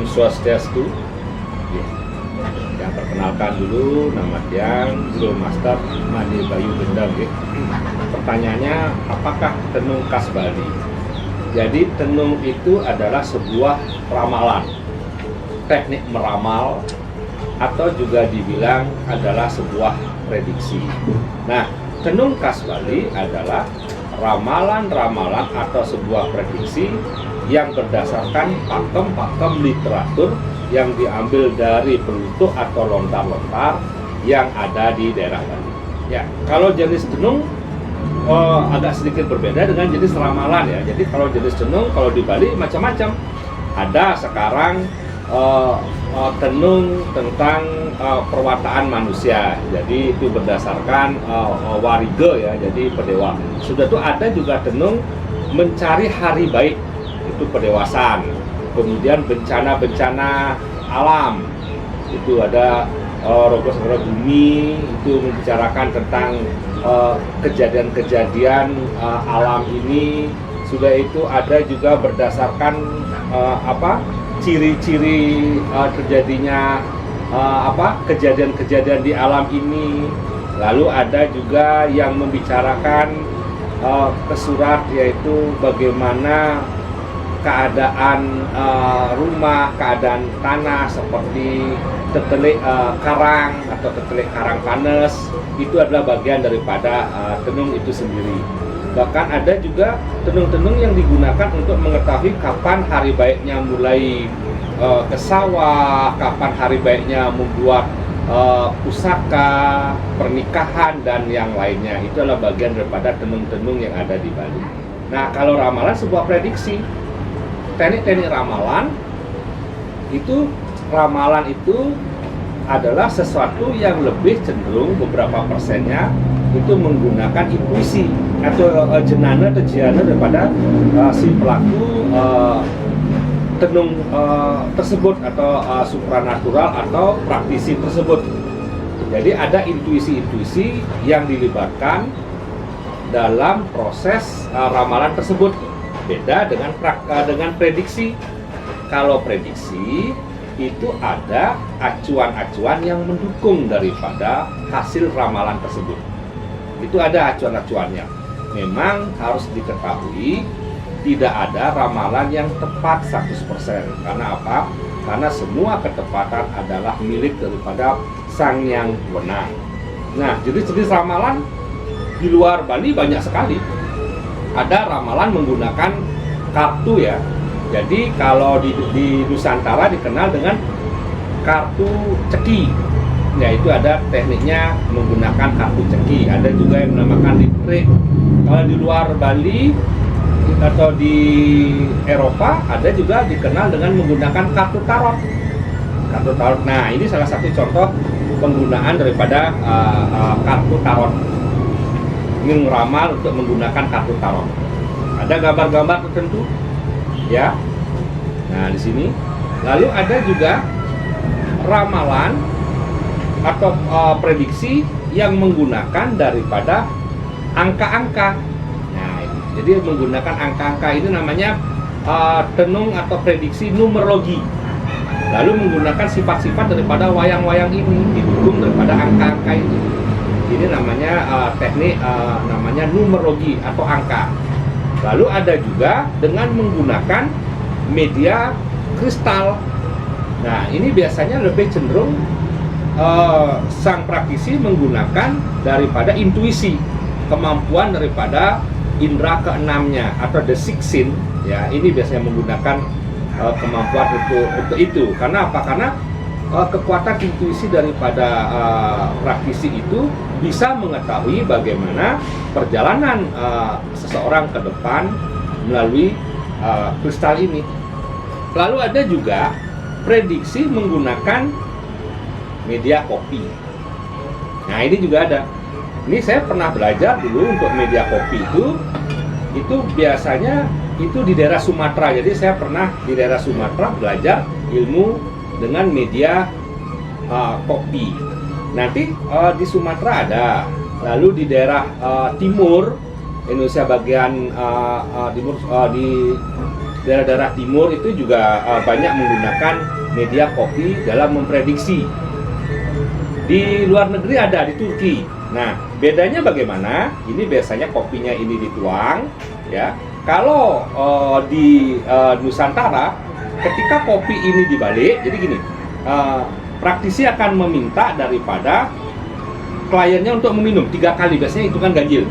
Om Swastiastu. Yang perkenalkan dulu, nama Tiang Guru Master Mani Bayu Gendang. Pertanyaannya, apakah tenung khas Bali? Jadi tenung itu adalah sebuah ramalan, teknik meramal, atau juga dibilang adalah sebuah prediksi. Nah, tenung khas Bali adalah ramalan-ramalan atau sebuah prediksi yang berdasarkan pakem-pakem literatur yang diambil dari pelutuh atau lontar-lontar yang ada di daerah Bali. Ya, kalau jenis tenung agak sedikit berbeda dengan jenis ramalan ya. Jadi kalau jenis tenung kalau di Bali macam-macam. Ada sekarang tenung tentang perwataan manusia. Jadi itu berdasarkan warige ya, jadi pedewa. Sudah tuh ada juga tenung mencari hari baik, itu pedewasaan. Kemudian bencana-bencana alam, itu ada Rogo Segera Bumi, itu membicarakan tentang kejadian-kejadian alam ini. Sudah itu ada juga berdasarkan ciri-ciri terjadinya kejadian-kejadian di alam ini. Lalu ada juga yang membicarakan kesurat, yaitu bagaimana keadaan rumah, keadaan tanah seperti tetelik karang atau tetelik karang panas. Itu adalah bagian daripada tenung itu sendiri. Bahkan ada juga tenung-tenung yang digunakan untuk mengetahui kapan hari baiknya mulai ke sawah, kapan hari baiknya membuat pusaka, pernikahan, dan yang lainnya. Itu adalah bagian daripada tenung-tenung yang ada di Bali. Nah, kalau ramalan sebuah prediksi, teknik-teknik ramalan itu adalah sesuatu yang lebih cenderung beberapa persennya itu menggunakan intuisi atau jenana atau jiana daripada si pelaku tenung tersebut atau supranatural atau praktisi tersebut. Jadi ada intuisi-intuisi yang dilibatkan dalam proses ramalan tersebut. Beda dengan prediksi. Kalau prediksi itu ada acuan-acuan yang mendukung daripada hasil ramalan tersebut. Itu ada acuan-acuannya. Memang harus diketahui tidak ada ramalan yang tepat 100%. Karena apa? Karena semua ketepatan adalah milik daripada Sang Yang Wenang. Nah, jenis-jenis ramalan di luar Bali banyak sekali. Ada ramalan menggunakan kartu ya. Jadi kalau di Nusantara dikenal dengan kartu ceki. Ya, itu ada tekniknya menggunakan kartu ceki. Ada juga yang menamakan litre. Kalau di luar Bali atau di Eropa ada juga dikenal dengan menggunakan kartu tarot. Kartu tarot. Nah, ini salah satu contoh penggunaan daripada kartu tarot. Ini meramal untuk menggunakan kartu tarot. Ada gambar-gambar tertentu, ya. Nah, di sini. Lalu ada juga ramalan atau prediksi yang menggunakan daripada angka-angka. Nah, jadi menggunakan angka-angka ini namanya tenung atau prediksi numerologi. Lalu menggunakan sifat-sifat daripada wayang-wayang ini didukung daripada angka-angka ini. Ini namanya teknik namanya numerologi atau angka. Lalu ada juga dengan menggunakan media kristal. Nah, ini biasanya lebih cenderung sang praktisi menggunakan daripada intuisi, kemampuan daripada indera keenamnya atau the sixth sense. Ya, ini biasanya menggunakan kemampuan untuk itu. Karena apa? Karena kekuatan intuisi daripada praktisi itu bisa mengetahui bagaimana perjalanan seseorang ke depan melalui kristal ini. Lalu ada juga prediksi menggunakan media kopi. Nah, ini juga ada. Ini saya pernah belajar dulu untuk media kopi itu biasanya itu di daerah Sumatera. Jadi saya pernah di daerah Sumatera belajar ilmu dengan media kopi. Nanti di Sumatera ada, lalu di daerah timur Indonesia bagian timur di daerah-daerah timur itu juga banyak menggunakan media kopi dalam memprediksi. Di luar negeri ada, di Turki. Nah, bedanya bagaimana? Ini biasanya kopinya ini dituang, ya. Kalau di Nusantara, ketika kopi ini dibalik, jadi gini, praktisi akan meminta daripada kliennya untuk meminum 3 kali, biasanya hitungan ganjil.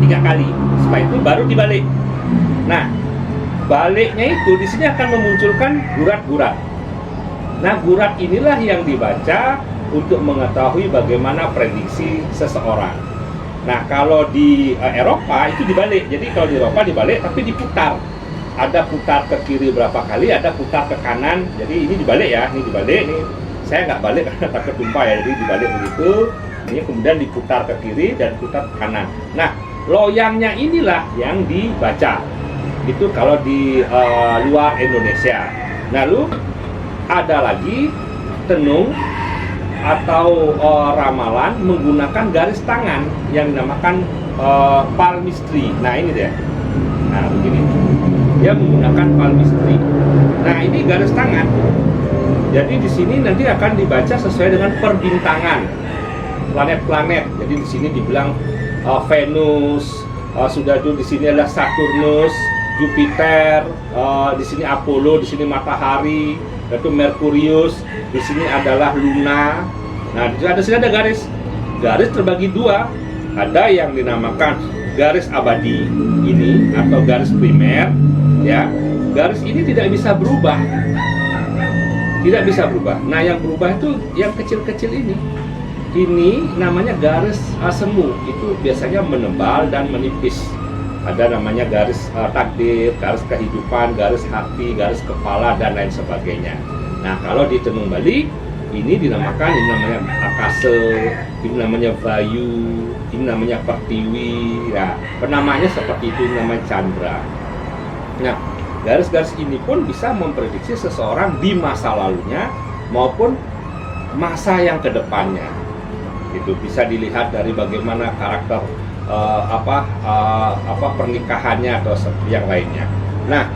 3 kali, setelah itu baru dibalik. Nah, baliknya itu di sini akan memunculkan gurat-gurat. Nah, gurat inilah yang dibaca untuk mengetahui bagaimana prediksi seseorang. Nah, kalau di Eropa itu dibalik. Jadi kalau di Eropa dibalik tapi diputar. Ada putar ke kiri berapa kali, ada putar ke kanan. Jadi ini dibalik ya, ini dibalik nih. Saya nggak balik karena takut tumpah ya. Jadi dibalik begitu. Ini kemudian diputar ke kiri dan putar ke kanan. Nah, loyangnya inilah yang dibaca. Itu kalau di luar Indonesia. Lalu ada lagi tenung atau ramalan menggunakan garis tangan yang dinamakan palmistry. Nah ini dia. Nah begini, dia menggunakan palmistry. Nah ini garis tangan. Jadi di sini nanti akan dibaca sesuai dengan perbintangan planet-planet. Jadi di sini dibilang Venus, sudah tuh di sini adalah Saturnus, Jupiter, di sini Apollo, di sini matahari, yaitu Merkurius, di sini adalah Luna. Nah, di sini ada garis terbagi 2. Ada yang dinamakan garis abadi ini atau garis primer, ya. Garis ini tidak bisa berubah. Tidak bisa berubah. Nah, yang berubah itu yang kecil-kecil ini. Ini namanya garis semu. Itu biasanya menebal dan menipis. Ada namanya garis takdir, garis kehidupan, garis hati, garis kepala, dan lain sebagainya. Nah, kalau di tenung balik, ini dinamakan, ini namanya akase, ini namanya bayu, ini namanya pertiwi. Nah, penamanya seperti itu, ini namanya chandra. Nah, garis-garis ini pun bisa memprediksi seseorang di masa lalunya maupun masa yang kedepannya. Itu bisa dilihat dari bagaimana karakter pernikahannya atau yang lainnya. Nah,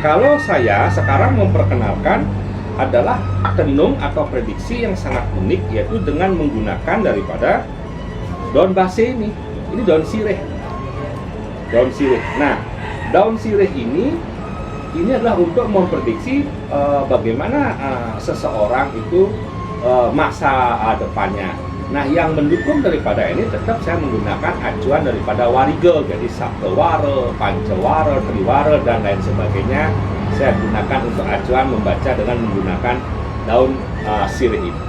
kalau saya sekarang memperkenalkan adalah tenung atau prediksi yang sangat unik, yaitu dengan menggunakan daripada daun base ini. Ini daun sirih. Daun sirih. Nah, daun sirih ini adalah untuk memprediksi bagaimana seseorang itu masa depannya. Nah, yang mendukung daripada ini tetap saya menggunakan acuan daripada warige, jadi Saptawara, Pancawara, Triwara, dan lain sebagainya. Saya gunakan untuk acuan membaca dengan menggunakan daun sirih ini.